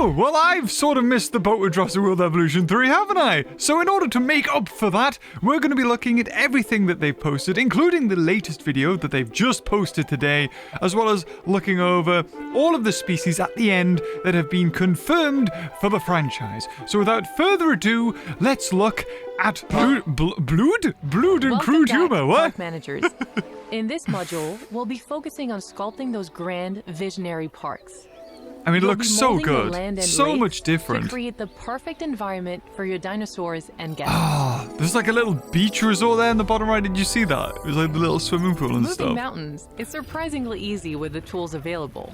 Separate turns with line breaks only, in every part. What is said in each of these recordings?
Oh, well, I've sort of missed the boat with Jurassic World Evolution 3, haven't I? So in order to make up for that, we're going to be looking at everything that they've posted, including the latest video that they've just posted today, as well as looking over all of the species at the end that have been confirmed for the franchise. So without further ado, let's look at Blood and Crude Humor. What?
Park managers. In this module, we'll be focusing on sculpting those grand visionary parks.
I mean, it
You'll
looks
be
so
molding the
good.
land and
So
lakes
much different.
to create the perfect environment for your dinosaurs and guests.
Ah, there's like a little beach resort there in the bottom right. Did you see that? It was like the little swimming pool and
Moving
stuff.
mountains is surprisingly easy with the tools available.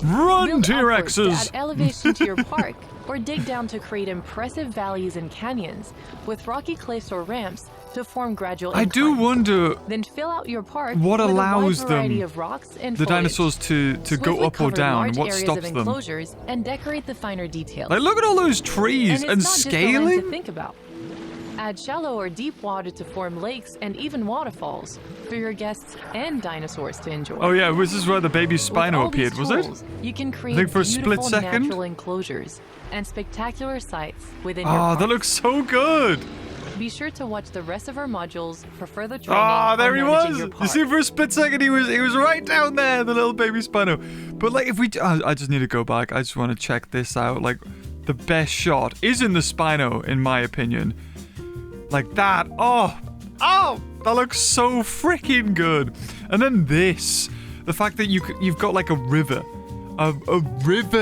Run,
Build upwards to
T-Rexes!
add elevation to your park, or dig down to create impressive valleys and canyons with rocky cliffs or ramps to form gradual
I do
inclines.
wonder
Then fill out your park
what
with
allows
a wide variety
them,
of rocks and
the
foliage.
dinosaurs to go
Swiftly
up or
cover
down.
large
What
areas
stops
of
them?
enclosures and decorate the finer details.
Like, look at all those trees
And
and
it's not just the land to
scaling.
think about. Add shallow or deep water to form lakes and even waterfalls for your guests and dinosaurs to enjoy.
Oh yeah, this is where the baby
With
Spino
all
appeared,
these
was it?
tools, You can create
think for a split
beautiful
second.
natural enclosures and spectacular sights within your
Oh,
park.
that looks so good.
Be sure to watch the rest of our modules for further training.
Ah, there
on
he
managing
was.
your
You
park.
see, for a split second, he was right down there, the little baby Spino. But like, if we, I just need to go back. I just want to check this out. Like, the best shot is in the Spino, in my opinion. Like that. Oh, that looks so freaking good. And then this, the fact that you've got like a river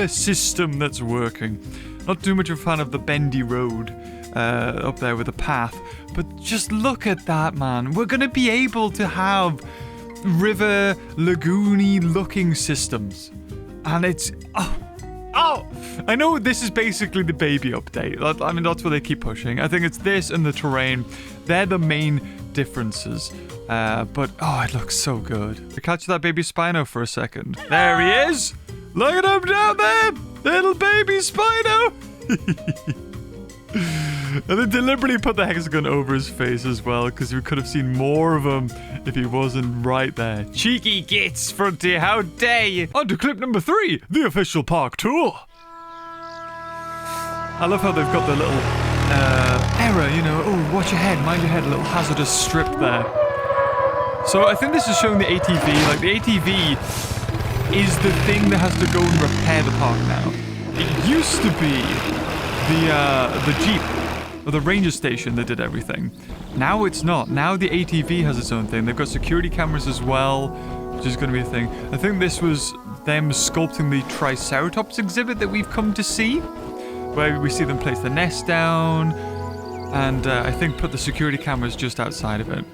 system that's working. Not too much of a fan of the bendy road up there with the path, but just look at that, man. We're gonna be able to have river lagoony looking systems, and it's I know this is basically the baby update. I mean, that's what they keep pushing. I think it's this and the terrain. They're the main differences. But, it looks so good. To catch that baby Spino for a second. There he is! Look at him down there! Little baby Spino! And they deliberately put the hexagon over his face as well, because we could have seen more of him if he wasn't right there. Cheeky gits, Frontier, how dare you! On to clip number 3, the official park tour. I love how they've got the little error, you know, oh, watch your head, mind your head, a little hazardous strip there. So I think this is showing the ATV, like the ATV is the thing that has to go and repair the park now. It used to be the Jeep, or the ranger station that did everything. Now it's not. Now the ATV has its own thing. They've got security cameras as well, which is going to be a thing. I think this was them sculpting the Triceratops exhibit that we've come to see, where we see them place the nest down, and I think put the security cameras just outside of it.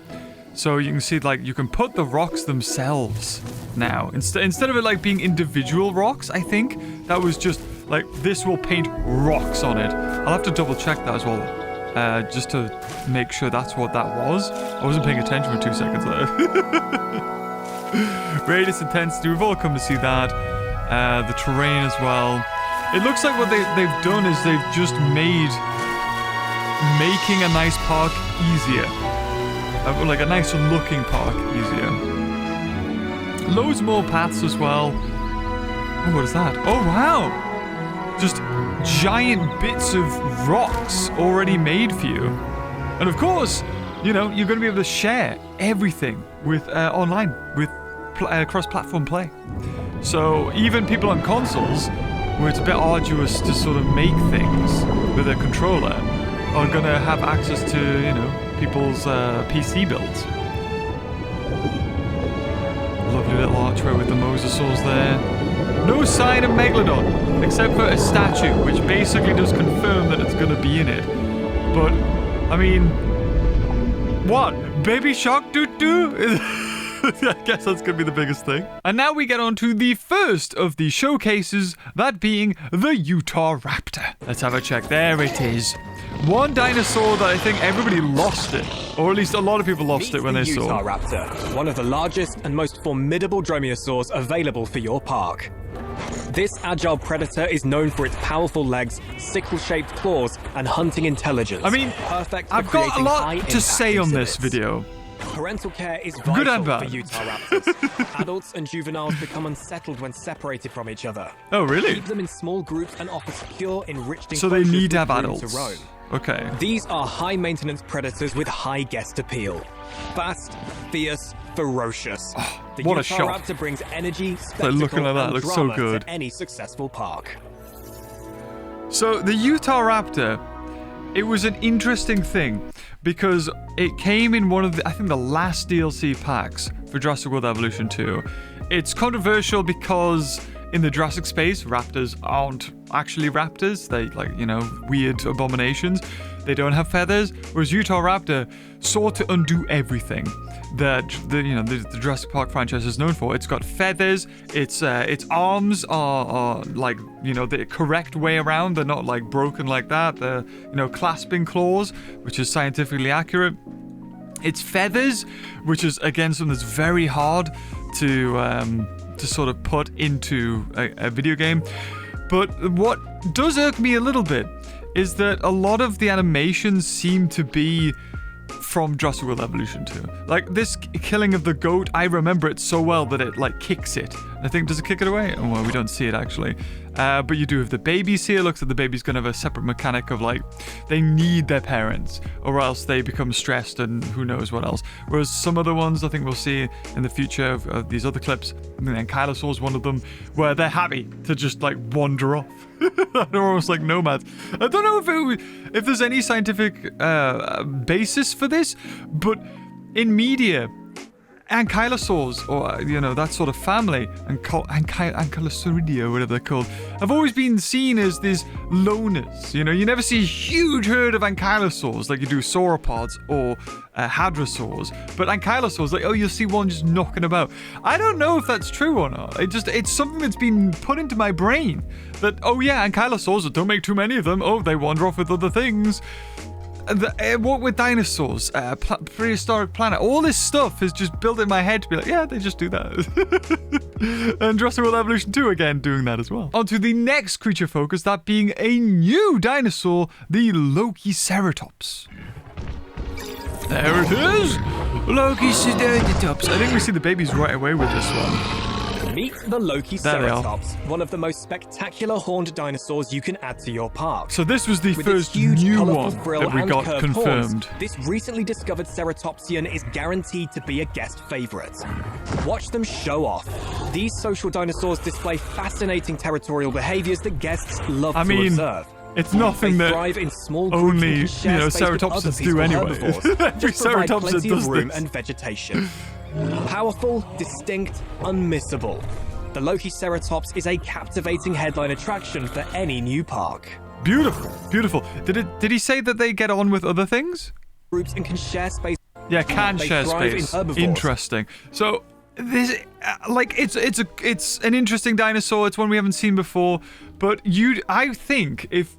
So you can see, like, you can put the rocks themselves now. Instead of it, like, being individual rocks, I think that was just, like, this will paint rocks on it. I'll have to double check that as well, just to make sure that's what that was. I wasn't paying attention for 2 seconds there. Radius intensity, we've all come to see that. The terrain as well. It looks like what they've done is they've just made making a nice park easier. Like a nicer looking park easier. Loads more paths as well. Oh, what is that? Oh, wow! Just giant bits of rocks already made for you. And of course, you know, you're going to be able to share everything with online, with cross-platform play. So even people on consoles, where it's a bit arduous to sort of make things with a controller, are going to have access to, you know, people's PC builds. Lovely little archway with the mosasaurs there. No sign of Megalodon, except for a statue, which basically does confirm that it's going to be in it. But, I mean, what? Baby Shark doo-doo? I guess that's going to be the biggest thing. And now we get on to the first of the showcases, that being the Utahraptor. Let's have a check. There it is. One dinosaur that I think everybody lost it, or at least a lot of people lost it when they saw.
Utahraptor, one of the largest and most formidable dromaeosaurs available for your park. This agile predator is known for its powerful legs, sickle-shaped claws, and hunting intelligence.
I mean,
perfect for
I've got a
creating
lot to
high-impact
say on this
exhibits.
video.
Parental care is
Good and
vital for
bad.
Utahraptors. Adults and juveniles become unsettled when separated from each other.
Oh, really?
Keep them in small groups and offer secure, enriched
So they
enclosures
need to
with
have
room
adults.
to roam.
Okay.
These are high-maintenance predators with high guest appeal. Fast, fierce, ferocious. The
what a shot.
Utahraptor brings energy, spectacle,
looking like that,
and
looks so
drama
good.
to any successful park.
So the Utahraptor, it was an interesting thing because it came in one of the, I think the last DLC packs for Jurassic World Evolution 2. It's controversial because in the Jurassic space, raptors aren't actually raptors. They weird abominations. They don't have feathers, whereas Utahraptor sought to undo everything that the Jurassic Park franchise is known for. It's got feathers. Its arms are the correct way around. They're not like broken like that. They're clasping claws, which is scientifically accurate. Its feathers, which is again something that's very hard to sort of put into a video game. But what does irk me a little bit is that a lot of the animations seem to be from Jurassic World Evolution 2. Like this killing of the goat, I remember it so well that it like kicks it. I think, does it kick it away? Oh, well, we don't see it actually. But you do have the babies here. Looks like the baby's gonna have a separate mechanic of like, they need their parents or else they become stressed and who knows what else. Whereas some other ones I think we'll see in the future of these other clips, and Ankylosaur's one of them, where they're happy to just like wander off. They're almost like nomads. I don't know if there's any scientific basis for this, but in media, ankylosaurs, or that sort of family, Ankylosauridia, whatever they're called, have always been seen as these loners. You never see a huge herd of ankylosaurs like you do sauropods or hadrosaurs, but ankylosaurs, you'll see one just knocking about. I don't know if that's true or not. It's something that's been put into my brain that, oh yeah, ankylosaurs, don't make too many of them. Oh, they wander off with other things. What with dinosaurs, prehistoric planet, all this stuff is just built in my head to be like, yeah, they just do that. And Jurassic World Evolution 2 again doing that as well. On to the next creature focus, that being a new dinosaur, the Lokiceratops. There it is! Lokiceratops. I think we see the babies right away with this one.
Meet the Lokiceratops, one of the most spectacular horned dinosaurs you can add to your park.
So this was the
With
first
its huge,
new
colourful
one
frill
that we
and
got
curved
confirmed.
Horns, this recently discovered ceratopsian is guaranteed to be a guest favourite. Watch them show off. These social dinosaurs display fascinating territorial behaviours that guests love to observe.
It's nothing
they
that
thrive in small groups
only
and can share space with other
ceratopsids do anyway. Every
Just provide
ceratopsid
plenty
does
of room
this.
and vegetation. Powerful, distinct, unmissable. The Lokiceratops is a captivating headline attraction for any new park.
Beautiful, beautiful. Did he say that they get on with other things?
Groups and can share space.
Yeah, can
They
share
thrive in
space.
herbivores.
Interesting. So this, it's an interesting dinosaur. It's one we haven't seen before. But I think if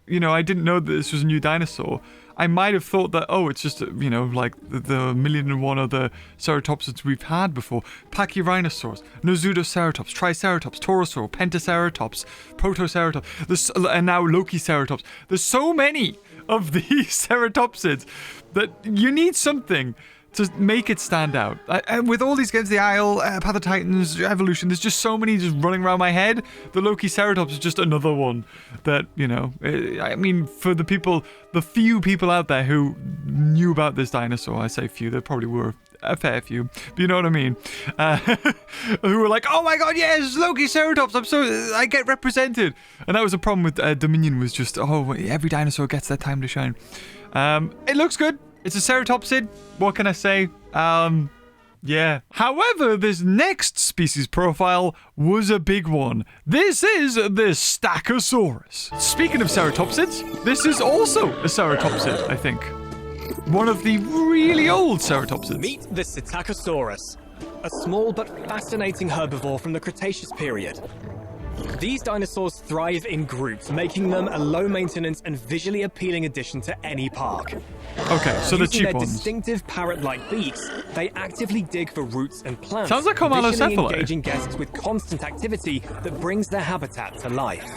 I didn't know that this was a new dinosaur, I might have thought that, oh, it's just, like the million and one other ceratopsids we've had before. Pachyrhinosaurs, Nozudoceratops, Triceratops, Torosaur, Pentaceratops, Protoceratops, and now Lokiceratops. There's so many of these ceratopsids that you need something to make it stand out. And with all these games, the Isle, Pathotitans, Evolution, there's just so many just running around my head. The Lokiceratops is just another one that, I mean, for the few people out there who knew about this dinosaur, I say few, there probably were a fair few, but you know what I mean, who were like, oh my god, yes, Lokiceratops, I get represented. And that was a problem with Dominion, was just, oh, every dinosaur gets their time to shine. It looks good. It's a ceratopsid. What can I say? Yeah. However, this next species profile was a big one. This is the Psittacosaurus. Speaking of ceratopsids, this is also a ceratopsid, I think. One of the really old ceratopsids.
Meet the Psittacosaurus, a small but fascinating herbivore from the Cretaceous period. These dinosaurs thrive in groups, making them a low-maintenance and visually appealing addition to any park.
Okay, so the
Using
cheap
their
ones.
distinctive parrot-like beaks, they actively dig for roots and plants.
Sounds like
visually
Homalocephalae.
engaging guests with constant activity that brings their habitat to life.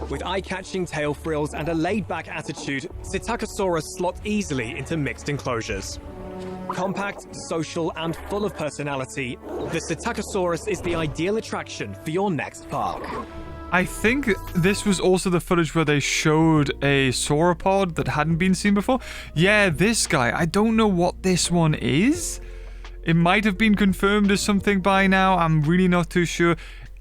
With eye-catching tail frills and a laid-back attitude, Psittacosaurus slot easily into mixed enclosures. Compact, social, and full of personality, the Psittacosaurus is the ideal attraction for your next park.
I think this was also the footage where they showed a sauropod that hadn't been seen before. Yeah, this guy. I don't know what this one is. It might have been confirmed as something by now. I'm really not too sure.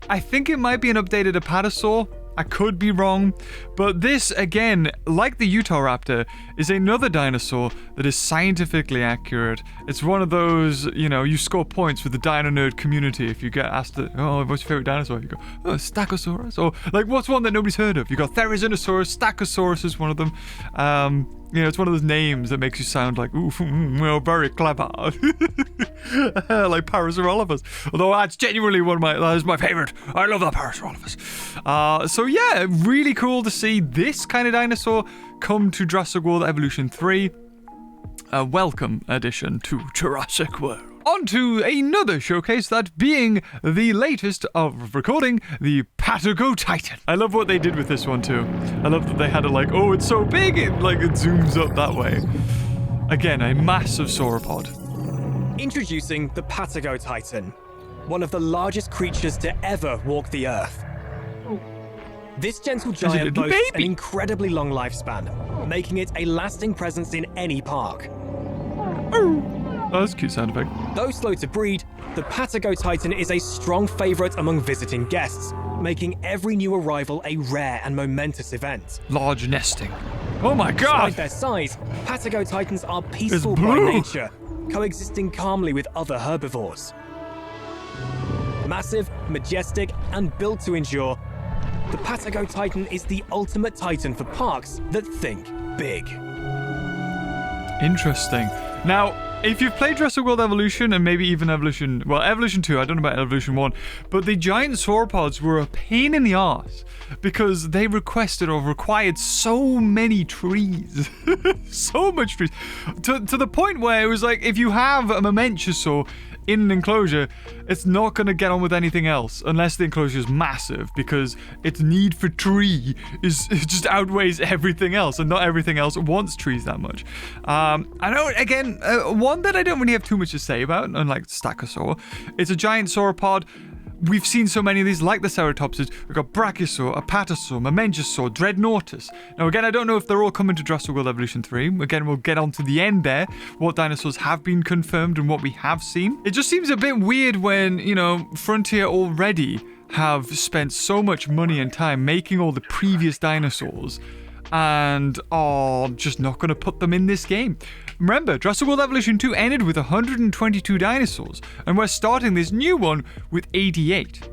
I think it might be an updated Apatosaur. I could be wrong, but this, again, like the Utahraptor, is another dinosaur that is scientifically accurate. It's one of those, you know, you score points with the dino nerd community if you get asked, oh, what's your favorite dinosaur? You go, oh, Psittacosaurus. Or, like, what's one that nobody's heard of? You got Therizinosaurus, Psittacosaurus is one of them. You know, it's one of those names that makes you sound like, ooh, well, very clever. Like Parasaurolophus. Although that's genuinely that is my favorite. I love that Parasaurolophus. So yeah, really cool to see this kind of dinosaur come to Jurassic World Evolution 3. A welcome addition to Jurassic World. On to another showcase, that being the latest of recording, the Patagotitan. I love what they did with this one too. I love that they had it like, oh, it's so big, it zooms up that way. Again, a massive sauropod.
Introducing the Patagotitan, one of the largest creatures to ever walk the Earth. This gentle giant boasts an incredibly long lifespan, making it a lasting presence in any park.
Oh, that's a cute sound effect.
Though slow to breed, the Patagotitan is a strong favorite among visiting guests, making every new arrival a rare and momentous event.
Large nesting. Oh my god!
Despite their size, Patagotitans are peaceful by nature, coexisting calmly with other herbivores. Massive, majestic, and built to endure, the Patagotitan is the ultimate titan for parks that think big.
Interesting. Now, if you've played Jurassic World Evolution and maybe even Evolution 2, I don't know about Evolution 1, but the giant sauropods were a pain in the arse because they requested or required so many trees. So much trees. To the point where it was like, if you have a Momentusaur in an enclosure, it's not going to get on with anything else unless the enclosure is massive, because its need for tree it just outweighs everything else, and not everything else wants trees that much. I know, again, one that I don't really have too much to say about, unlike Psittacosaur, it's a giant sauropod. We've seen so many of these, like the Ceratopsids. We've got Brachiosaur, Apatosaur, Momentusaur, Dreadnoughtus. Now, again, I don't know if they're all coming to Jurassic World Evolution 3. Again, we'll get on to the end there, what dinosaurs have been confirmed and what we have seen. It just seems a bit weird when, you know, Frontier already have spent so much money and time making all the previous dinosaurs and are just not going to put them in this game. Remember, Jurassic World Evolution 2 ended with 122 dinosaurs, and we're starting this new one with 88.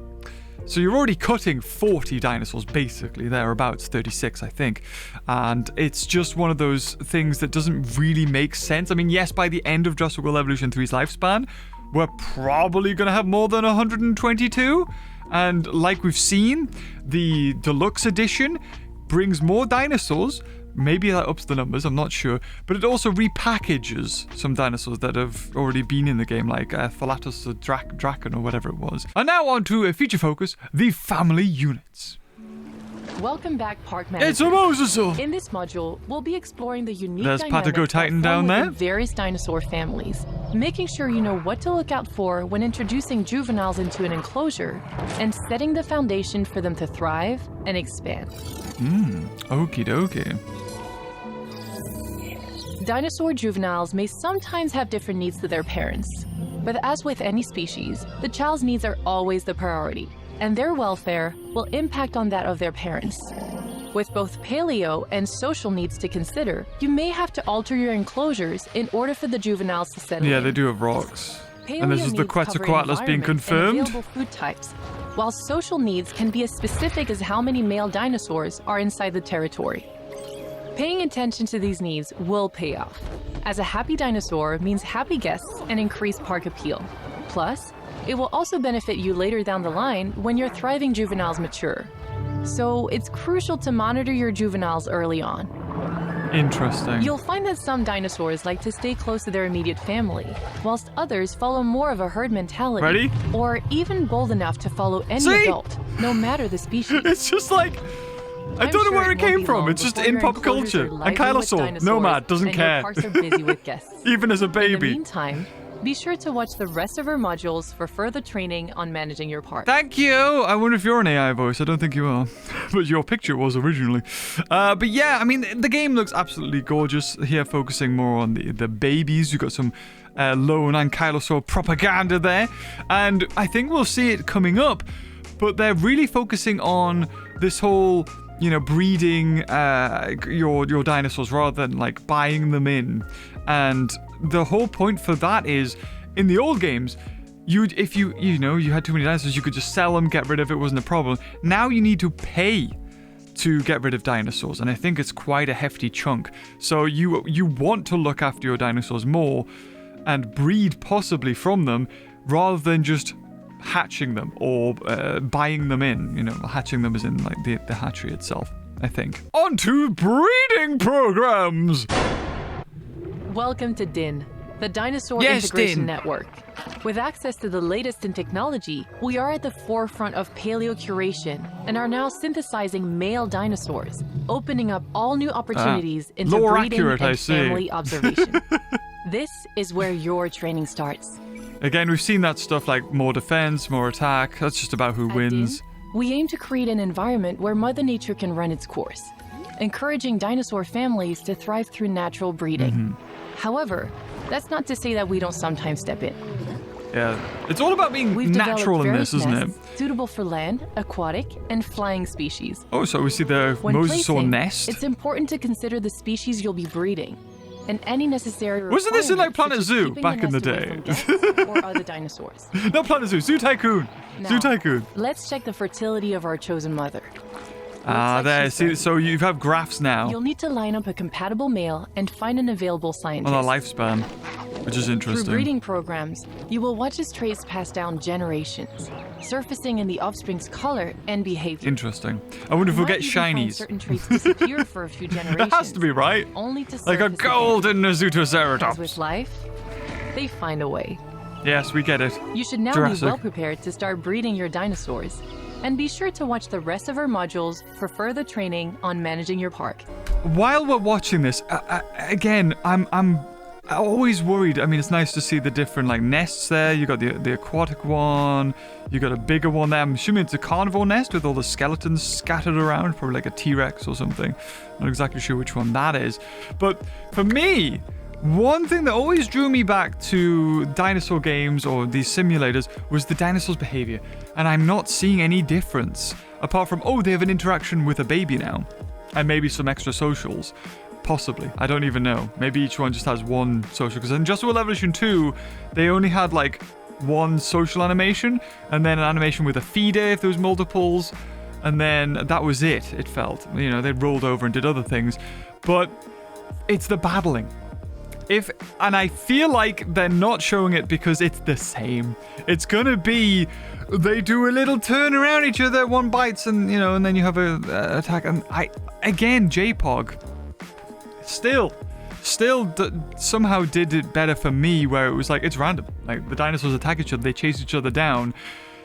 So you're already cutting 40 dinosaurs, basically. Thereabouts, 36, I think. And it's just one of those things that doesn't really make sense. I mean, yes, by the end of Jurassic World Evolution 3's lifespan, we're probably going to have more than 122. And like we've seen, the deluxe edition brings more dinosaurs. Maybe that ups the numbers, I'm not sure. But it also repackages some dinosaurs that have already been in the game, like Thalatos or Draken or whatever it was. And now on to a feature focus, the family units.
Welcome back, Park Manager.
It's a mosasaur!
In this module, we'll be exploring the unique
There's
dynamics
Patagotitan
that
down
form
there.
within various dinosaur families, making sure you know what to look out for when introducing juveniles into an enclosure, and setting the foundation for them to thrive and expand.
Okie dokie.
Dinosaur juveniles may sometimes have different needs to their parents, but as with any species, the child's needs are always the priority, and their welfare will impact on that of their parents. With both paleo and social needs to consider, you may have to alter your enclosures in order for the juveniles to settle
Yeah,
in.
they do have rocks.
Paleo
And this is the
needs cover
Quetzalcoatlus being
environment and
confirmed.
available food types, while social needs can be as specific as how many male dinosaurs are inside the territory. Paying attention to these needs will pay off, as a happy dinosaur means happy guests and increased park appeal. Plus, it will also benefit you later down the line when your thriving juveniles mature. So it's crucial to monitor your juveniles early on.
Interesting.
You'll find that some dinosaurs like to stay close to their immediate family, whilst others follow more of a herd mentality.
Ready?
Or even bold enough to follow any
See?
adult, no matter the species.
It's just like, I don't know where it came from. It's just in pop culture. And Kylosaur, nomad, doesn't care.
Parks are busy with guests.
Even as a
In the
baby.
meantime, be sure to watch the rest of our modules for further training on managing your park.
Thank you. I wonder if you're an AI voice. I don't think you are. But your picture was originally. But yeah, I mean, the game looks absolutely gorgeous. Here, focusing more on the babies. You've got some lone Ankylosaur propaganda there. And I think we'll see it coming up. But they're really focusing on this whole, you know, breeding your dinosaurs rather than like buying them in. And the whole point for that is, in the old games, if you had too many dinosaurs, you could just sell them, get rid of it, wasn't a problem. Now you need to pay to get rid of dinosaurs, and I think it's quite a hefty chunk. So you want to look after your dinosaurs more and breed possibly from them rather than just hatching them or buying them in. You know, hatching them as in like the hatchery itself, I think. On to breeding programs!
Welcome to DIN, the Dinosaur
Yes,
Integration
DIN.
Network. With access to the latest in technology, we are at the forefront of paleocuration and are now synthesizing male dinosaurs, opening up all new opportunities into
Lore
breeding
accurate, I
and
see.
family observation. This is where your training starts.
Again, we've seen that stuff like more defense, more attack. That's just about who
At
wins.
DIN, we aim to create an environment where Mother Nature can run its course, encouraging dinosaur families to thrive through natural breeding. However, that's not to say that we don't sometimes step in.
Yeah, it's all about being
We've
natural
developed
in
various
this, isn't it?
nests suitable for land, aquatic, and flying species.
Oh, so we see the
When
mosasaur
placing,
nest.
it's important to consider the species you'll be breeding, and any necessary
Wasn't this in, like,
requirements,
Planet
such as
Zoo
keeping
back in the
nest away
day?
from guests or other dinosaurs.
Not Planet Zoo, Zoo Tycoon. Zoo
Now,
Tycoon.
Let's check the fertility of our chosen mother.
Ah,
like
there.
she's
See,
ready.
so you have graphs now
You'll need to line up a compatible male and find an available
on
scientist.
our lifespan, which is
Through
interesting.
breeding programs, you will watch his traits pass down generations, surfacing in the offspring's color and behavior.
Interesting. I wonder if we'll
Might
get
even find
shinies.
certain traits disappear for a few generations.
That has to be right.
Only to
Like a
surface again.
golden
As with
Utahraptor.
life, they find a way.
Yes, we get it.
You should now
Jurassic.
be well prepared to start breeding your dinosaurs. And be sure to watch the rest of our modules for further training on managing your park.
While we're watching this, again, I'm always worried. I mean, it's nice to see the different like nests there. You got the aquatic one. You got a bigger one there. I'm assuming it's a carnivore nest with all the skeletons scattered around, probably like a T-Rex or something. Not exactly sure which one that is. But for me, one thing that always drew me back to dinosaur games or these simulators was the dinosaurs' behavior. And I'm not seeing any difference. Apart from, oh, they have an interaction with a baby now. And maybe some extra socials. Possibly. I don't even know. Maybe each one just has one social. Because in Jurassic World Evolution 2, they only had like one social animation. And then an animation with a feeder if there was multiples. And then that was it, it felt. You know, they rolled over and did other things. But it's the battling. And I feel like they're not showing it because it's the same. It's gonna be, they do a little turn around each other, one bites, and you know, and then you have a attack. And again, JPOG still somehow did it better for me, where it was like it's random. Like the dinosaurs attack each other, they chase each other down.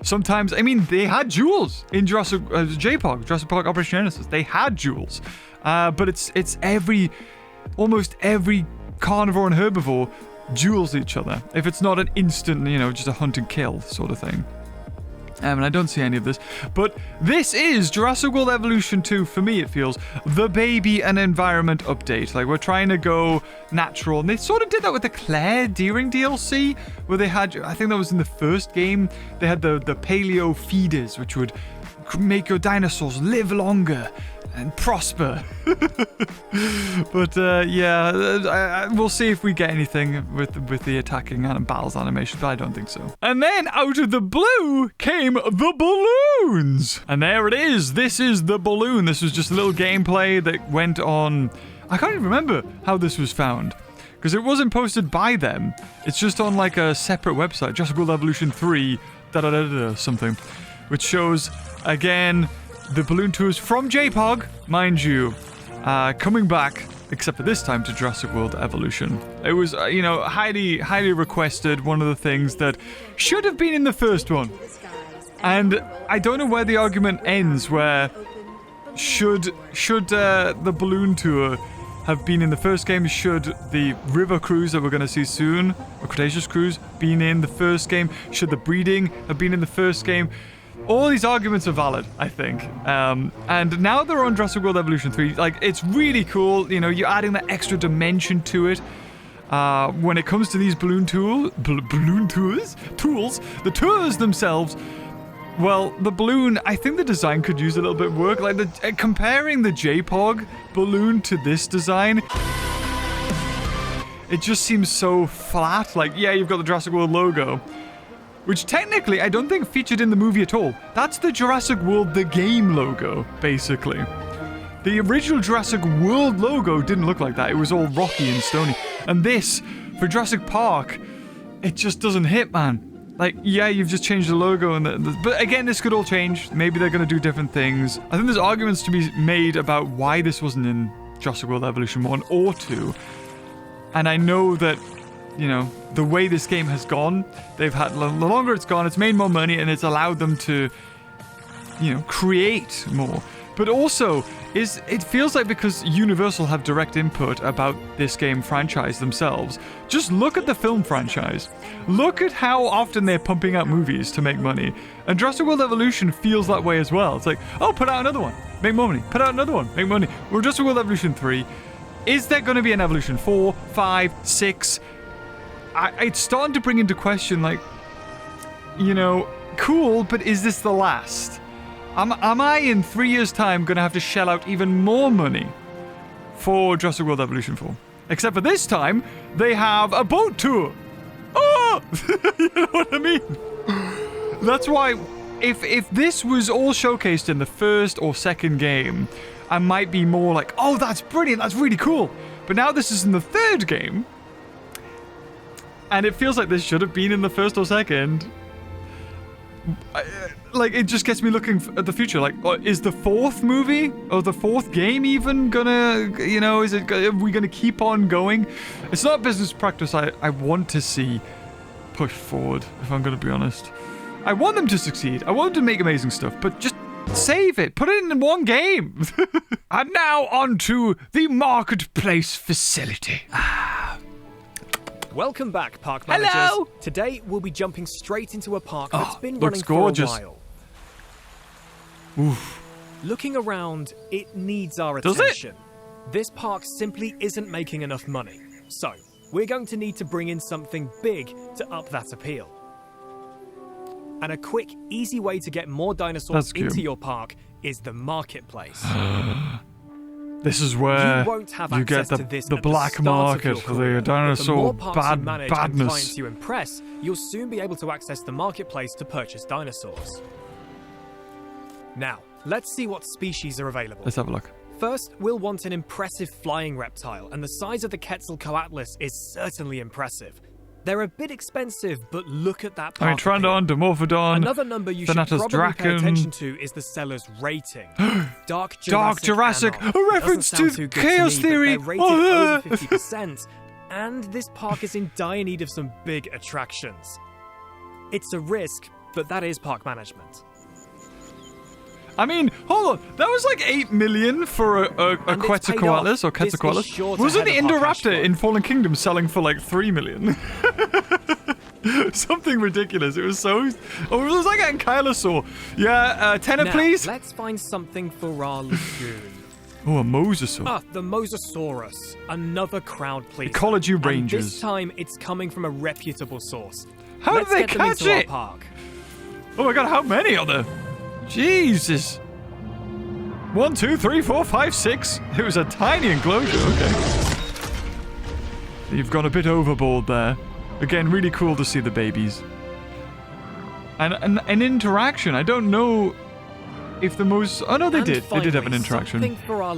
Sometimes, I mean, they had duels in Jurassic Park Operation Genesis. They had duels, but it's almost every carnivore and herbivore duels each other. If it's not an instant, you know, just a hunt and kill sort of thing. And I don't see any of this. But this is Jurassic World Evolution 2, for me it feels, the baby and environment update. Like, we're trying to go natural. And they sort of did that with the Claire Deering DLC, where they had, I think that was in the first game, they had the paleo feeders, which would make your dinosaurs live longer and prosper. But yeah, we'll see if we get anything with the attacking and battles animation, but I don't think so. And then out of the blue came the balloons. And there it is. This is the balloon. This was just a little gameplay that went on. I can't even remember how this was found, because it wasn't posted by them. It's just on like a separate website, Jurassic World Evolution 3 something, which shows again the balloon tours from JPOG, mind you, coming back, except for this time to Jurassic World Evolution. It was, highly requested, one of the things that should have been in the first one. And I don't know where the argument ends, where should the balloon tour have been in the first game? Should the river cruise that we're going to see soon, or Cretaceous cruise, been in the first game? Should the breeding have been in the first game? All these arguments are valid, I think. And now they're on Jurassic World Evolution 3. Like, it's really cool. You know, you're adding that extra dimension to it. When it comes to these balloon tools, the tours themselves, well, the balloon, I think the design could use a little bit of work. Like, comparing the JPOG balloon to this design, it just seems so flat. Like, yeah, you've got the Jurassic World logo, which technically I don't think featured in the movie at all. That's the Jurassic World the game logo, basically. The original Jurassic World logo didn't look like that. It was all rocky and stony. And this, for Jurassic Park, it just doesn't hit, man. Like, yeah, you've just changed the logo, but again, this could all change. Maybe they're going to do different things. I think there's arguments to be made about why this wasn't in Jurassic World Evolution 1 or 2. And I know that, you know, the way this game has gone, they've had, the longer it's gone, it's made more money and it's allowed them to, you know, create more. But also, it feels like because Universal have direct input about this game franchise themselves, just look at the film franchise. Look at how often they're pumping out movies to make money. And Jurassic World Evolution feels that way as well. It's like, oh, put out another one, make more money. Put out another one, make money. Well, Jurassic World Evolution 3, is there going to be an Evolution 4, 5, 6? It's starting to bring into question, like, you know, cool, but is this the last? Am I in 3 years' time going to have to shell out even more money for Jurassic World Evolution 4? Except for this time, they have a boat tour. Oh! You know what I mean? That's why, if this was all showcased in the first or second game, I might be more like, oh, that's brilliant, that's really cool. But now this is in the third game, and it feels like this should have been in the first or second. Like, it just gets me looking at the future. Like, is the fourth movie or the fourth game even gonna, you know, are we gonna keep on going? It's not business practice I want to see push forward, if I'm gonna be honest. I want them to succeed. I want them to make amazing stuff, but just save it. Put it in one game. And now on to the marketplace facility.
Welcome back, park managers.
Hello!
Today, we'll be jumping straight into a park that's been running
looks gorgeous.
for a while.
Oof.
Looking around, it needs our
Does it?
attention. This park simply isn't making enough money. So, we're going to need to bring in something big to up that appeal. And a quick, easy way to get more dinosaurs into your park is the marketplace.
This is where
you won't have
you get
access to this
the
at
black
the start
market
of your
for
career,
the dinosaur
but the more parks you manage and
badness.
clients you impress, you'll soon be able to access the marketplace to purchase dinosaurs. Now, let's see what species are available.
Let's have a look.
First, we'll want an impressive flying reptile, and the size of the Quetzalcoatlus is certainly impressive. They're a bit expensive, but look at that park appeal.
Trandon, Dimorphodon,
Another number you should
Thanatos
probably pay
Dracon.
attention to is the seller's rating. Dark
Jurassic,
Anarch.
a reference
Doesn't sound
to
too good
Chaos
to me,
Theory.
But they're rated over 50%, and this park is in dire need of some big attractions. It's a risk, but that is park management.
I mean, hold on. That was like 8 million for a Quetzalcoatlus or Quetzalcoatlus. Wasn't the Utahraptor in Fallen Kingdom selling for like 3 million? Something ridiculous. It was so... Oh, it was like an Ankylosaur. Yeah, tenor,
Now,
please.
Let's find something for our lagoon.
Oh, a Mosasaur.
Ah, the Mosasaurus. Another crowd pleaser.
Ecology
And
Rangers.
this time, it's coming from a reputable source.
How did
Let's
they
get them
catch
into
it?
Our park.
Oh my god, how many are there? Jesus. 1, 2, 3, 4, 5, 6. It was a tiny enclosure. Okay. You've gone a bit overboard there. Again, really cool to see the babies. And an interaction. I don't know if the most... Oh no, they did. They did have an interaction. I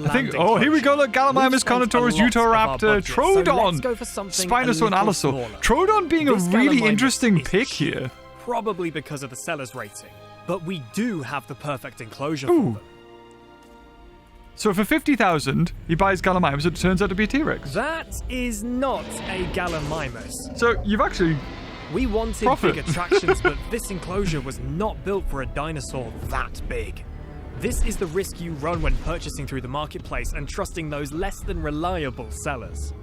think... Oh, here we go. Look, Gallimimus, Carnotaurus, Utahraptor, Troodon, Spinosaur, and Allosaur. Troodon being a really interesting pick here.
Probably because of the seller's rating. But we do have the perfect enclosure
Ooh.
for them.
So for 50,000, he buys Gallimimus, it turns out to be a T-Rex.
That is not a Gallimimus.
So you've actually...
We wanted
Profit.
big attractions, but this enclosure was not built for a dinosaur that big. This is the risk you run when purchasing through the marketplace and trusting those less than reliable sellers.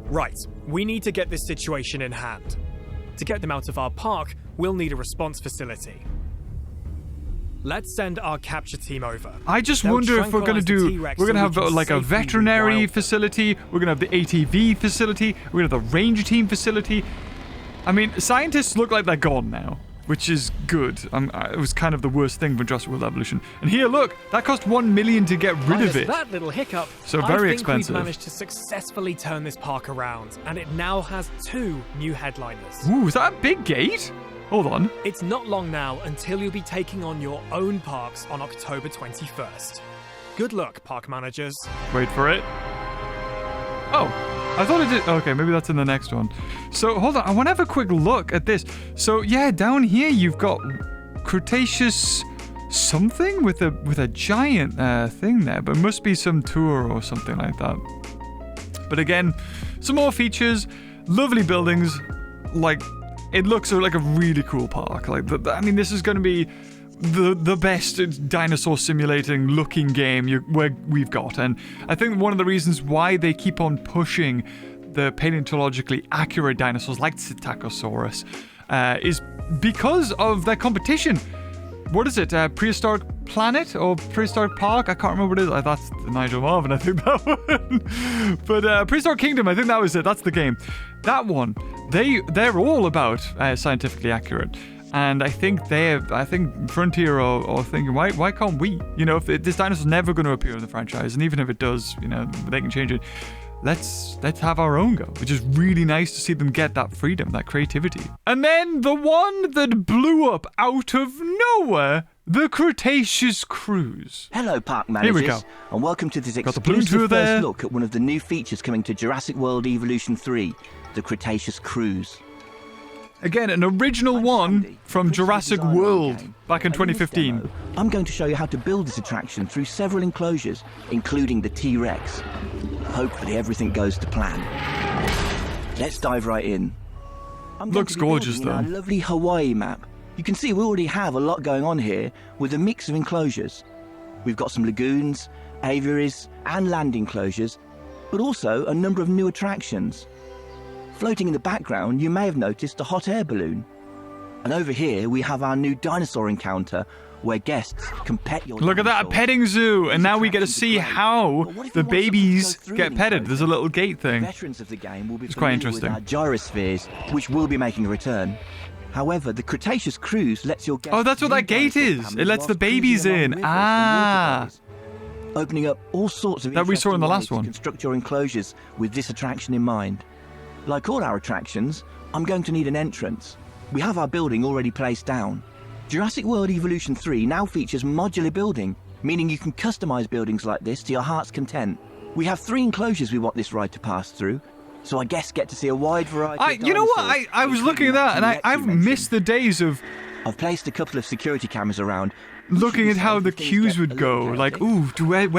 Right, we need to get this situation in hand. To get them out of our park, we'll need a response facility. Let's send our capture team over.
I just wonder if we're going to have like a veterinary facility, we're going to have the ATV facility, we're going to have the ranger team facility. I mean, scientists look like they're gone now, which is good. It was kind of the worst thing for Jurassic World Evolution. And here, look, that cost $1 million to get rid of it.
That little hiccup.
So very expensive.
We've managed to successfully turn this park around, and it now has 2 new headliners.
Ooh, is that a big gate? Hold on.
It's not long now until you'll be taking on your own parks on October 21st. Good luck, park managers.
Wait for it. Oh, I thought it did. Okay, maybe that's in the next one. So, hold on. I want to have a quick look at this. So, yeah, down here you've got Cretaceous something with a giant thing there. But it must be some tour or something like that. But again, some more features. Lovely buildings. Like, it looks like a really cool park. Like, I mean, this is going to be the best dinosaur simulating looking game we've got. And I think one of the reasons why they keep on pushing the paleontologically accurate dinosaurs like Psittacosaurus is because of their competition. What is it? Prehistoric Planet or Prehistoric Park? I can't remember what it is. That's Nigel Marvin, I think that one. But Prehistoric Kingdom, I think that was it. That's the game. That one, they're all about scientifically accurate. And I think Frontier are thinking, why can't we? You know, if this dinosaur's never going to appear in the franchise, and even if it does, you know, they can change it. Let's have our own go, which is really nice to see them get that freedom, that creativity. And then the one that blew up out of nowhere, the Cretaceous Cruise.
Hello, park managers.
Here we go.
And welcome to this
exclusive
first look at one of the new features coming to Jurassic World Evolution 3, the Cretaceous Cruise.
Again, an original one from Jurassic World back in 2015.
Demo, I'm going to show you how to build this attraction through several enclosures, including the T-Rex. Hopefully everything goes to plan. Let's dive right in.
Looks gorgeous though.
Our lovely Hawaii map. You can see we already have a lot going on here with a mix of enclosures. We've got some lagoons, aviaries and land enclosures, but also a number of new attractions. Floating in the background, you may have noticed a hot air balloon. And over here, we have our new dinosaur encounter, where guests can pet your
Look at that, a petting zoo! And now we get to see how the babies get petted. There's a little gate thing.
Veterans of the game will be
it's quite interesting.
With our gyrospheres, which will be making a return. However, the Cretaceous Cruise lets your guests...
Oh, that's what that gate is! It lets the babies in. Ah!
Opening up all sorts of
that we saw in the last one.
Construct your enclosures with this attraction in mind. Like all our attractions, I'm going to need an entrance. We have our building already placed down. Jurassic World Evolution 3 now features modular building, meaning you can customize buildings like this to your heart's content. We have 3 enclosures we want this ride to pass through, so our guests get to see a wide variety of dinosaurs.
You know what? I was looking at that, and I've missed the days of...
I've placed a couple of security cameras around,
looking at how the queues would go. Like, ooh,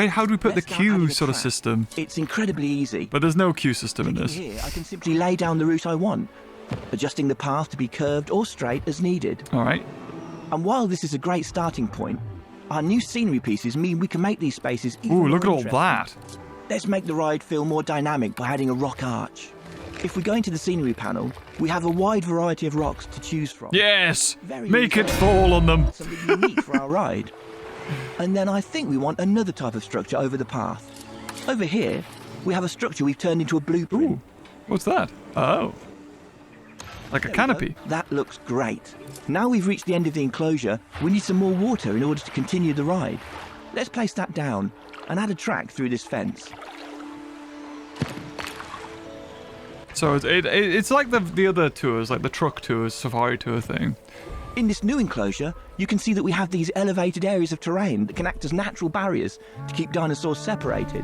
how do we put the queue sort of system?
It's incredibly easy.
But there's no queue system in this.
Here, I can simply lay down the route I want, adjusting the path to be curved or straight as needed.
All right.
And while this is a great starting point, our new scenery pieces mean we can make these spaces even more
look at all
interesting.
that.
Let's make the ride feel more dynamic by adding a rock arch. If we go into the scenery panel, we have a wide variety of rocks to choose from.
Yes! Make it fall on them.
Something unique for our ride. And then I think we want another type of structure over the path. Over here, we have a structure we've turned into a blueprint.
Ooh, what's that? Oh. Like a canopy.
That looks great. Now we've reached the end of the enclosure, we need some more water in order to continue the ride. Let's place that down and add a track through this fence.
So it's like the other tours, like the truck tours, safari tour thing.
In this new enclosure, you can see that we have these elevated areas of terrain that can act as natural barriers to keep dinosaurs separated.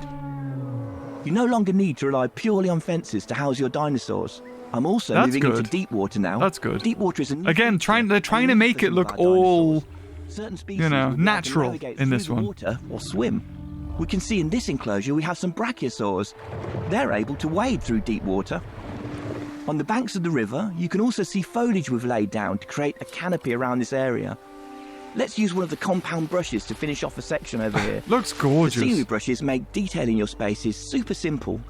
You no longer need to rely purely on fences to house your dinosaurs. I'm also moving into deep water now.
That's good.
Deep water is a new
again, they're trying to make it look all,
certain species
natural in this one.
Water or swim. We can see in this enclosure we have some brachiosaurs. They're able to wade through deep water. On the banks of the river, you can also see foliage we've laid down to create a canopy around this area. Let's use one of the compound brushes to finish off a section over here.
Looks
The
gorgeous.
scenery brushes make detailing your spaces super simple.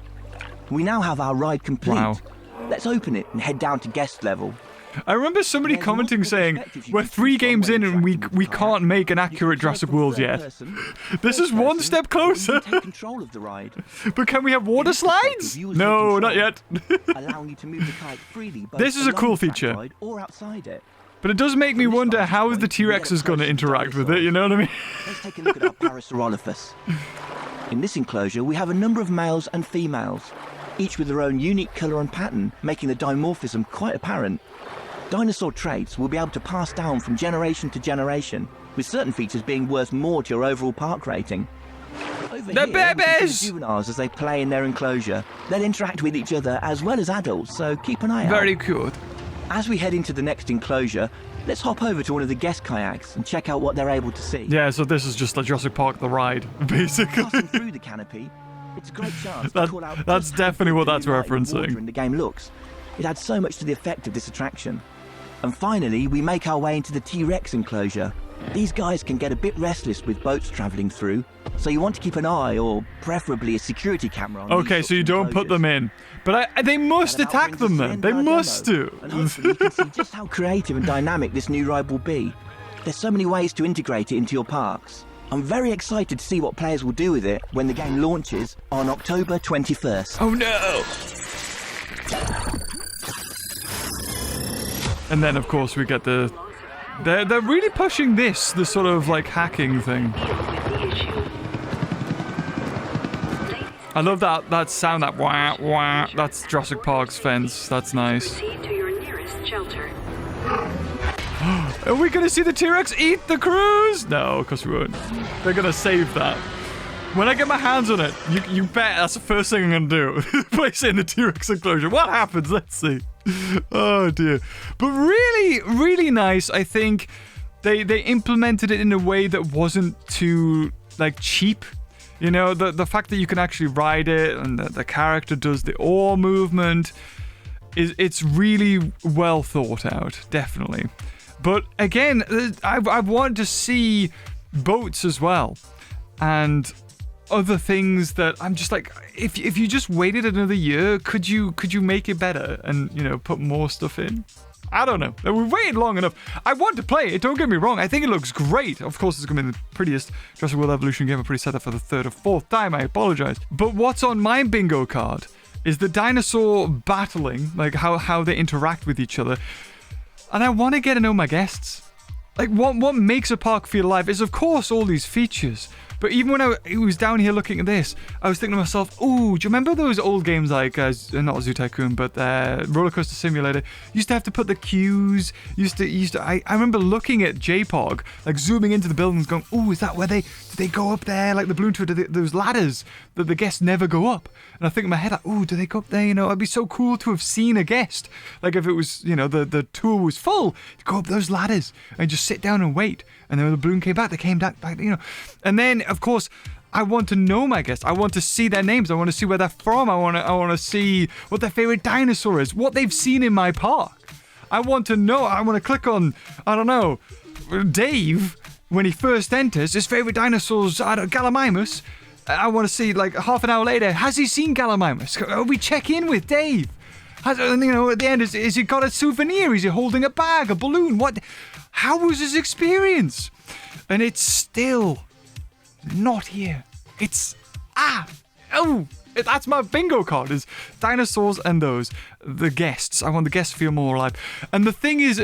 We now have our ride complete.
Wow.
Let's open it and head down to guest level.
I remember somebody
There's
commenting
multiple
saying,
perspectives you
we're
can
3
choose from
games
when
in and we
interacting with the
can't
ride.
make an
You
accurate
can
Jurassic
play
World
from
yet.
third person,
This
first
is one
person,
step
or
closer.
you can take control of the ride.
But can we have water
this perspective,
slides?
viewers
No,
take
not yet.
control, allowing you to move the kite freely both
This is a
along
cool
the track
feature.
ride or outside it.
But it does make me
From this
wonder
vantage
how
point,
the
you can
T-Rex
get
is going to
close to
interact with it,
dinosaurs.
you know what I mean?
Let's take a look at our Parasaurolophus. In this enclosure, we have a number of males and females, each with their own unique colour and pattern, making the dimorphism quite apparent. Dinosaur traits will be able to pass down from generation to generation, with certain features being worth more to your overall park rating. Over
They're
here, we can see
babies!
the juveniles as they play in their enclosure. They'll interact with each other as well as adults, so keep an eye out.
Very cute.
As we head into the next enclosure, let's hop over to one of the guest kayaks and check out what they're able to see.
Yeah, so this is just like Jurassic Park the ride, basically.
Passing through the canopy, it's a great chance
That-
to call out
that's
just how
definitely what
good
that's
the light and
referencing.
water in the game looks. It adds so much to the effect of this attraction. And finally, we make our way into the T-Rex enclosure. These guys can get a bit restless with boats travelling through, so you want to keep an eye, or preferably a security camera on these
Okay,
sorts
so you
of
don't put them
enclosures.
in. But they must
That about
attack
brings
them
us to the
then.
end
They
of our
must
demo,
do.
And hopefully you can see just how creative and dynamic this new ride will be. There's so many ways to integrate it into your parks. I'm very excited to see what players will do with it when the game launches on October 21st.
Oh no! And then, of course, we get the... They're really pushing this sort of, like, hacking thing. I love that sound, that wah, wah. That's Jurassic Park's fence. That's nice.
Proceed to your nearest shelter.
Are we gonna see the T-Rex eat the cruise? No, of course we won't. They're gonna save that. When I get my hands on it, you bet that's the first thing I'm gonna do. Place it in the T-Rex enclosure. What happens? Let's see. Oh dear. But really, really nice. I think they implemented it in a way that wasn't too like cheap. You know, the fact that you can actually ride it and the character does the oar movement it's really well thought out, definitely. But again, I want to see boats as well, and other things that I'm just like, if you just waited another year, could you make it better and, you know, put more stuff in? I don't know. We've waited long enough. I want to play it, don't get me wrong. I think it looks great. Of course, it's going to be the prettiest Jurassic World Evolution game. I've pretty said that for the third or fourth time. I apologize. But what's on my bingo card is the dinosaur battling, like how they interact with each other. And I want to get to know my guests. Like, what makes a park feel alive is, of course, all these features. But even when I was down here looking at this, I was thinking to myself, ooh, do you remember those old games like, not Zoo Tycoon, but Roller Coaster Simulator? Used to have to put the cues, I remember looking at JPOG, like zooming into the buildings going, ooh, is that where did they go up there? Like the balloon tour, those ladders that the guests never go up. And I think in my head, like, ooh, do they go up there? You know, it'd be so cool to have seen a guest. Like if it was, you know, the tour was full, go up those ladders and just sit down and wait. And then when the balloon came back, they came back, you know. And then, of course, I want to know my guests. I want to see their names. I want to see where they're from. I want to see what their favorite dinosaur is, what they've seen in my park. I want to know. I want to click on, I don't know, Dave, when he first enters, his favorite dinosaur's, Gallimimus. I want to see, like, half an hour later, has he seen Gallimimus? We check in with Dave. You know, at the end, is he got a souvenir? Is he holding a bag, a balloon? What? How was his experience? And it's still not here. It's that's my bingo card, is dinosaurs and the guests. I want the guests to feel more alive. And the thing is,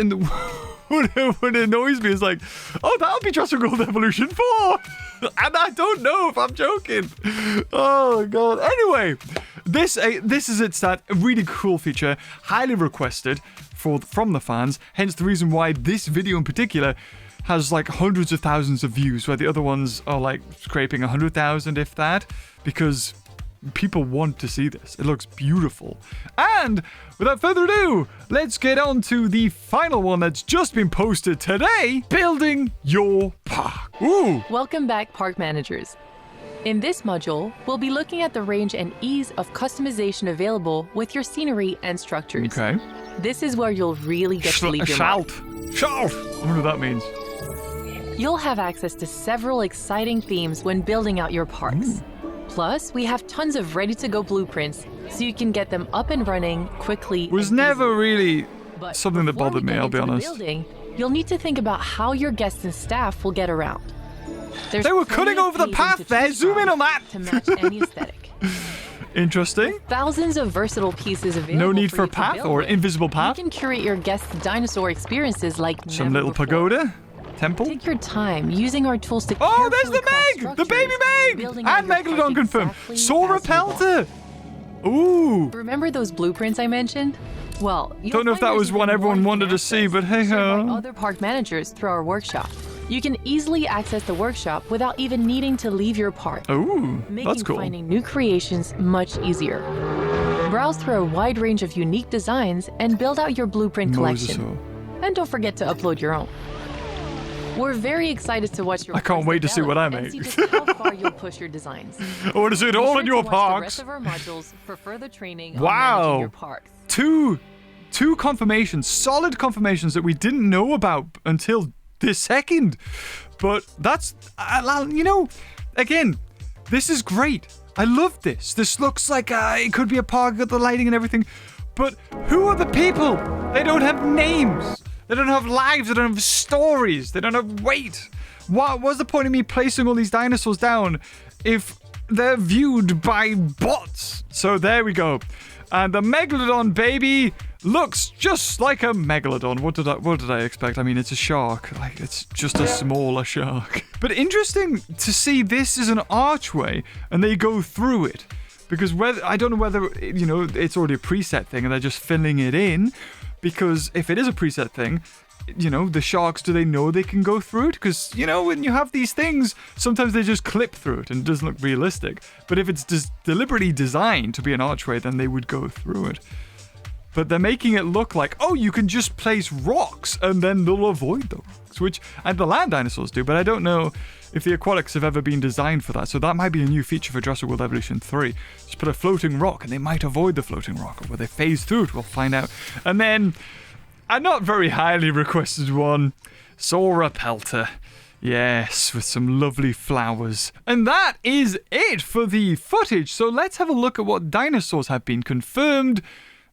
what annoys me is like, oh, that'll be Jurassic World Evolution 4. And I don't know if I'm joking. Oh god. Anyway, this is its that really cool feature, highly requested from the fans. Hence the reason why this video in particular has like hundreds of thousands of views, where the other ones are like scraping 100,000, if that, because people want to see this. It looks beautiful. And without further ado, let's get on to the final one that's just been posted today: building your park. Ooh.
Welcome back, park managers. In this module, we'll be looking at the range and ease of customization available with your scenery and structures.
Okay.
This is where you'll really get to leave your mark.
Shout. I wonder what that means.
You'll have access to several exciting themes when building out your parks. Plus, we have tons of ready-to-go blueprints, so you can get them up and running quickly.
Was
and
never
easily.
really
But
something that
before
bothered
we
me,
get
I'll be
into the
honest.
building, you'll need to think about how your guests and staff will get around. There's
They were
plenty
cutting
of
over the
paving
path
to
there.
choose
Zoom in
from
on that.
to match any aesthetic.
Interesting.
Thousands of versatile pieces available.
No need for
you
a
to
path
build
or
with.
invisible path.
You can curate your guests' dinosaur experiences like
Some
never
little
before.
pagoda. Temple.
Take your time using our tools to
Oh, there's
carefully
the
craft
Meg! The baby
structures,
Meg!
building out
And
your
Megalodon
park
confirmed.
exactly
Sora
as you want.
Pelter! Ooh.
Remember those blueprints I mentioned? Well, you'll
Don't know if
find
that
there's
was one
even
everyone
more you
wanted
can
to see,
access,
but hey
shared by
ho.
other park managers through our workshop. You can easily access the workshop without even needing to leave your park,
Ooh,
making
that's cool.
finding new creations much easier. Browse through a wide range of unique designs and build out your blueprint collection.
Mosasaur.
And don't forget to upload your own. We're very excited to watch your
I can't
parks
wait to see what I
develop
make.
and see just how far you'll push your designs.
I want to see it
Be
all
sure
in
to
your
watch
parks.
The rest of our modules for further training
Wow.
on managing your parks.
Two confirmations, solid confirmations that we didn't know about until this second. But that's, you know, again, this is great. I love this. This looks like it could be a park, got the lighting and everything. But who are the people? They don't have names. They don't have lives. They don't have stories. They don't have weight. What was the point of me placing all these dinosaurs down if they're viewed by bots? So there we go. And the Megalodon baby looks just like a Megalodon. What did I expect? I mean, it's a shark. Like, it's just a smaller shark. But interesting to see this is an archway and they go through it. Because I don't know whether, you know, it's already a preset thing and they're just filling it in. Because if it is a preset thing, you know, the sharks, do they know they can go through it? Because, you know, when you have these things, sometimes they just clip through it and it doesn't look realistic. But if it's deliberately designed to be an archway, then they would go through it. But they're making it look like, oh, you can just place rocks and then they'll avoid the rocks, which the land dinosaurs do, but I don't know if the aquatics have ever been designed for that. So that might be a new feature for Jurassic World Evolution 3. Just put a floating rock and they might avoid the floating rock, or will they phase through it? We'll find out. And then a not very highly requested one, Sora Pelter. Yes, with some lovely flowers. And that is it for the footage. So let's have a look at what dinosaurs have been confirmed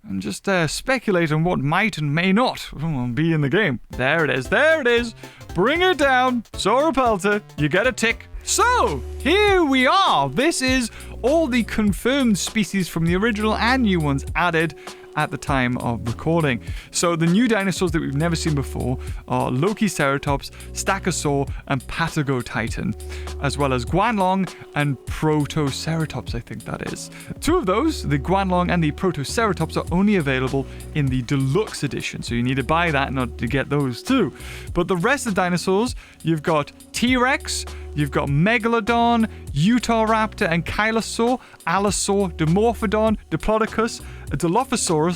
and just speculate on what might and may not be in the game. There it is. There it is. Bring it down. Sora Pelter, you get a tick. So, here we are. This is all the confirmed species from the original and new ones added at the time of recording. So the new dinosaurs that we've never seen before are Lokiceratops, Psittacosaurus, and Patagotitan, as well as Guanlong and Protoceratops, I think that is. Two of those, the Guanlong and the Protoceratops, are only available in the deluxe edition, so you need to buy that in order to get those too. But the rest of the dinosaurs, you've got T-Rex, you've got Megalodon, Utahraptor and Kylosaur, Allosaur, Dimorphodon, Diplodocus, Dilophosaurus,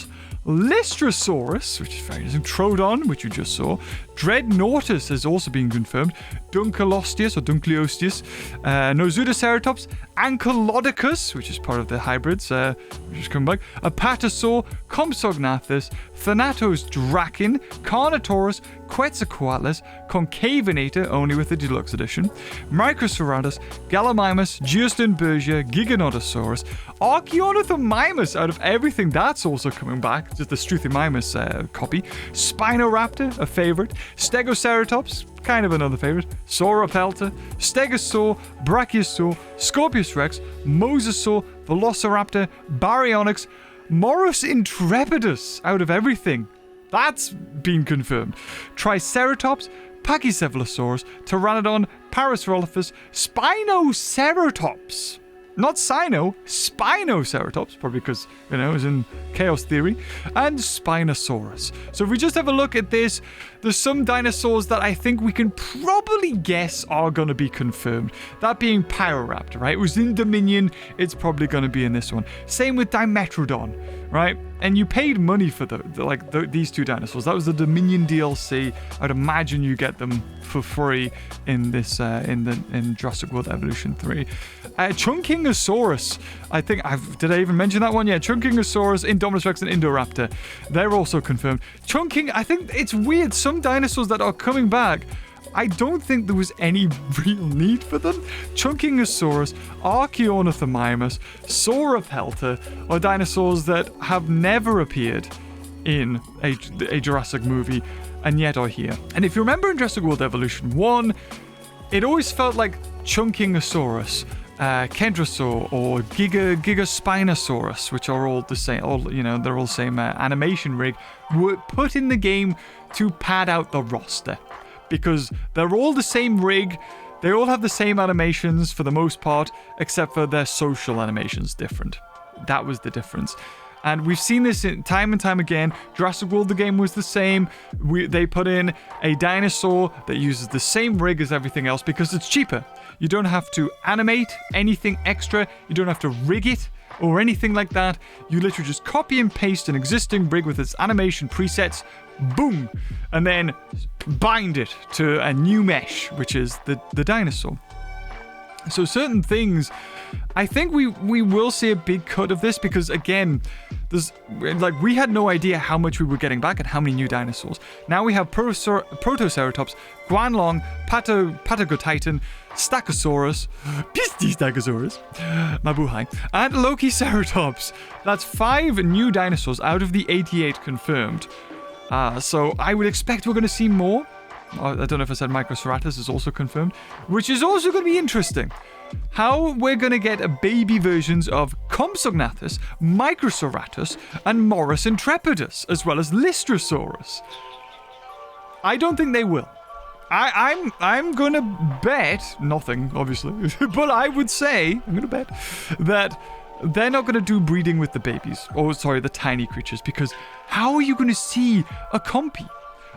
Lystrosaurus, which is very interesting, Troodon, which you just saw, Dreadnoughtus has also been confirmed, Dunkleosteus or Dunkleosteus, Nozudoceratops, Ankylodocus, which is part of the hybrids, which is coming back, Apatosaur, Compsognathus, Thanatos Draken, Carnotaurus, Quetzalcoatlus, Concavenator, only with the deluxe edition, Microceratус, Gallimimus, Geostinbergia, Giganotosaurus, Archaeornithomimus, out of everything, that's also coming back, just the Struthiomimus copy, Spinoraptor, a favorite, Stegoceratops, kind of another favorite, Sora Pelter, Stegosaur, Brachiosaur, Scorpius Rex, Mosasaur, Velociraptor, Baryonyx, Morus Intrepidus, out of everything. That's been confirmed. Triceratops, Pachycephalosaurus, Pteranodon, Parasaurolophus, Spinoceratops. Not Sino, Spinoceratops, probably because, you know, it was in Chaos Theory, and Spinosaurus. So if we just have a look at this, there's some dinosaurs that I think we can probably guess are going to be confirmed. That being Pyroraptor, right? It was in Dominion, it's probably going to be in this one. Same with Dimetrodon, right? And you paid money for these two dinosaurs. That was the Dominion DLC. I'd imagine you get them for free in this in Jurassic World Evolution 3. Chunkingosaurus. I think did I even mention that one? Yeah, Chunkingosaurus, Indominus Rex, and Indoraptor. They're also confirmed. I think it's weird. Some dinosaurs that are coming back I don't think there was any real need for them. Chunkingosaurus, Archaeornithomimus, Sauropelta are dinosaurs that have never appeared in a Jurassic movie and yet are here. And if you remember in Jurassic World Evolution 1, it always felt like Chunkingosaurus, Kentrosaur, or Gigaspinosaurus, which are all the same, they're all the same animation rig, were put in the game to pad out the roster. Because they're all the same rig, they all have the same animations for the most part, except for their social animations different. That was the difference. And we've seen this time and time again. Jurassic World, the game, was the same. They put in a dinosaur that uses the same rig as everything else because it's cheaper. You don't have to animate anything extra. You don't have to rig it or anything like that. You literally just copy and paste an existing rig with its animation presets, boom, and then bind it to a new mesh, which is the dinosaur. So certain things, I think we will see a big cut of this because, again, we had no idea how much we were getting back and how many new dinosaurs. Now we have Protoceratops, Guanlong, Patagotitan, Psittacosaurus, Mabuhay, and Lokiceratops. That's 5 new dinosaurs out of the 88 confirmed. So I would expect we're going to see more. I don't know if I said Microceratus is also confirmed, which is also going to be interesting. How we're going to get baby versions of Compsognathus, Microceratus, and Morris intrepidus, as well as Lystrosaurus. I don't think they will. I'm going to bet, nothing, obviously, but I would say, I'm going to bet, that they're not going to do breeding with the babies, or sorry, the tiny creatures, because how are you going to see a compy?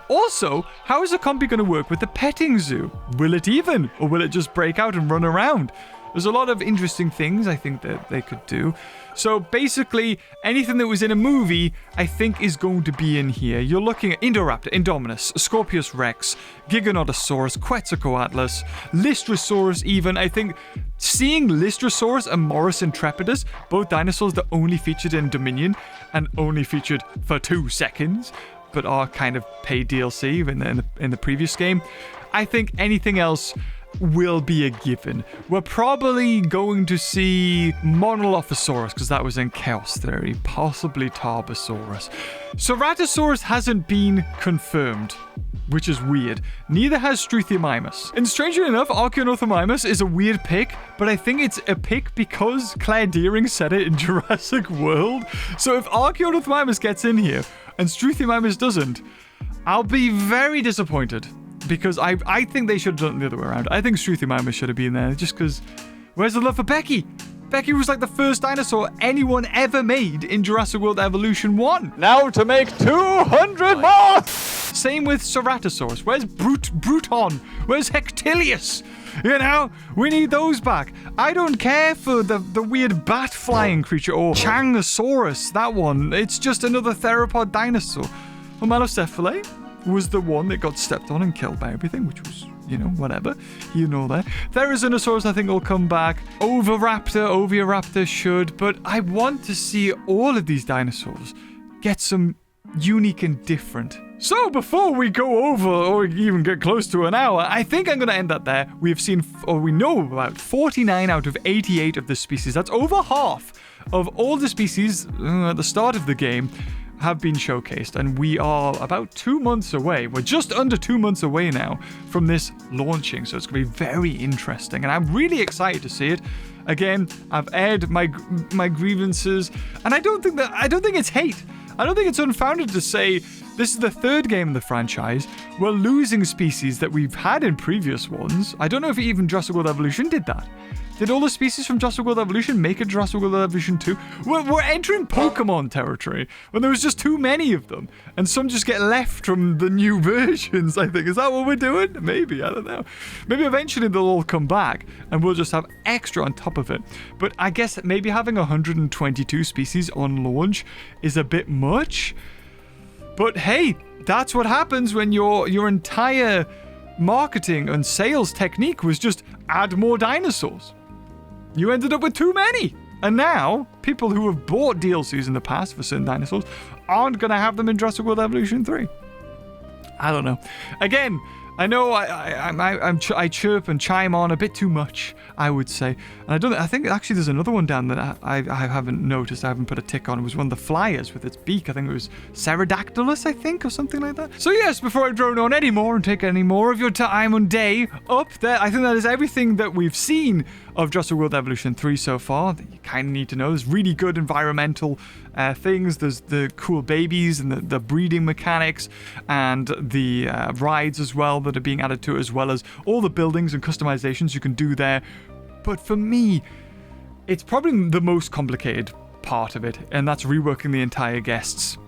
Also, how is a compy going to work with the petting zoo? Will it even? Or will it just break out and run around? There's a lot of interesting things I think that they could do. So basically, anything that was in a movie, I think is going to be in here. You're looking at Indoraptor, Indominus, Scorpius Rex, Giganotosaurus, Quetzalcoatlus, Lystrosaurus even. I think seeing Lystrosaurus and Morris intrepidus, both dinosaurs that only featured in Dominion and only featured for 2 seconds, but are kind of paid DLC in the previous game. I think anything else will be a given. We're probably going to see Monolophosaurus, because that was in Chaos Theory, possibly Tarbosaurus. Ceratosaurus hasn't been confirmed, which is weird. Neither has Struthiomimus. And strangely enough, Archaeornithomimus is a weird pick, but I think it's a pick because Claire Dearing said it in Jurassic World. So if Archaeornithomimus gets in here, and Struthiomimus doesn't, I'll be very disappointed. Because I think they should have done it the other way around. I think Struthiomimus should have been there, just because... Where's the love for Becky? Becky was like the first dinosaur anyone ever made in Jurassic World Evolution 1. Now to make 200 more! Same with Ceratosaurus. Where's Bruton? Where's Hectilius? You know, we need those back. I don't care for the weird bat-flying creature or Changosaurus, that one. It's just another theropod dinosaur. Well, Malocephalae was the one that got stepped on and killed by everything, which was, whatever. You know that. Therizinosaurus, I think, will come back. Oviraptor should, but I want to see all of these dinosaurs get some unique and different. So before we go over or even get close to an hour, I think I'm going to end that there. We know about 49 out of 88 of the species. That's over half of all the species at the start of the game have been showcased, and we are about 2 months away. We're just under 2 months away now from this launching, so it's going to be very interesting, and I'm really excited to see it. Again, I've aired my grievances, and I don't think it's hate. I don't think it's unfounded to say this is the 3rd game in the franchise. We're losing species that we've had in previous ones. I don't know if even Jurassic World Evolution did that. Did all the species from Jurassic World Evolution make it Jurassic World Evolution 2? We're entering Pokemon territory when there was just too many of them. And some just get left from the new versions, I think. Is that what we're doing? Maybe, I don't know. Maybe eventually they'll all come back and we'll just have extra on top of it. But I guess maybe having 122 species on launch is a bit much. But hey, that's what happens when your entire marketing and sales technique was just add more dinosaurs. You ended up with too many. And now, people who have bought DLCs in the past for certain dinosaurs aren't going to have them in Jurassic World Evolution 3. I don't know. Again, I know I chirp and chime on a bit too much, I would say. And I think actually there's another one down that I haven't noticed. I haven't put a tick on. It was one of the flyers with its beak. I think it was Pterodactylus, I think, or something like that. So yes, before I drone on any more and take any more of your time and day up there, I think that is everything that we've seen of Jurassic World Evolution 3 so far that you kind of need to know. There's really good environmental things. There's the cool babies and the breeding mechanics and the rides as well that are being added to it, as well as all the buildings and customizations you can do there. But for me, it's probably the most complicated part of it, and that's reworking the entire guests.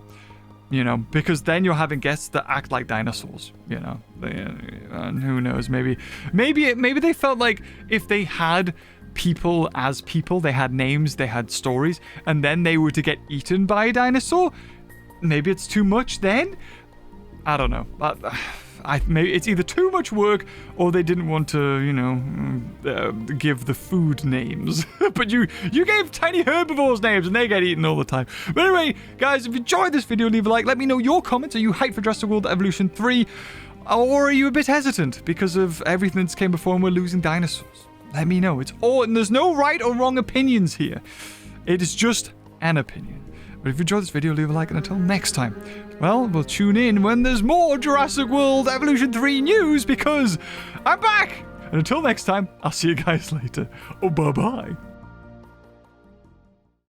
You know, because then you're having guests that act like dinosaurs, you know, and who knows, maybe they felt like if they had people as people, they had names, they had stories, and then they were to get eaten by a dinosaur, maybe it's too much then? I don't know. Maybe it's either too much work or they didn't want to, you know, give the food names. But you gave tiny herbivores names and they get eaten all the time. But anyway, guys, if you enjoyed this video, leave a like. Let me know your comments. Are you hyped for Jurassic World Evolution 3? Or are you a bit hesitant because of everything that's came before and we're losing dinosaurs? Let me know. And there's no right or wrong opinions here. It is just an opinion. But if you enjoyed this video, leave a like, and until next time, well, we'll tune in when there's more Jurassic World Evolution 3 news, because I'm back! And until next time, I'll see you guys later. Oh, bye-bye.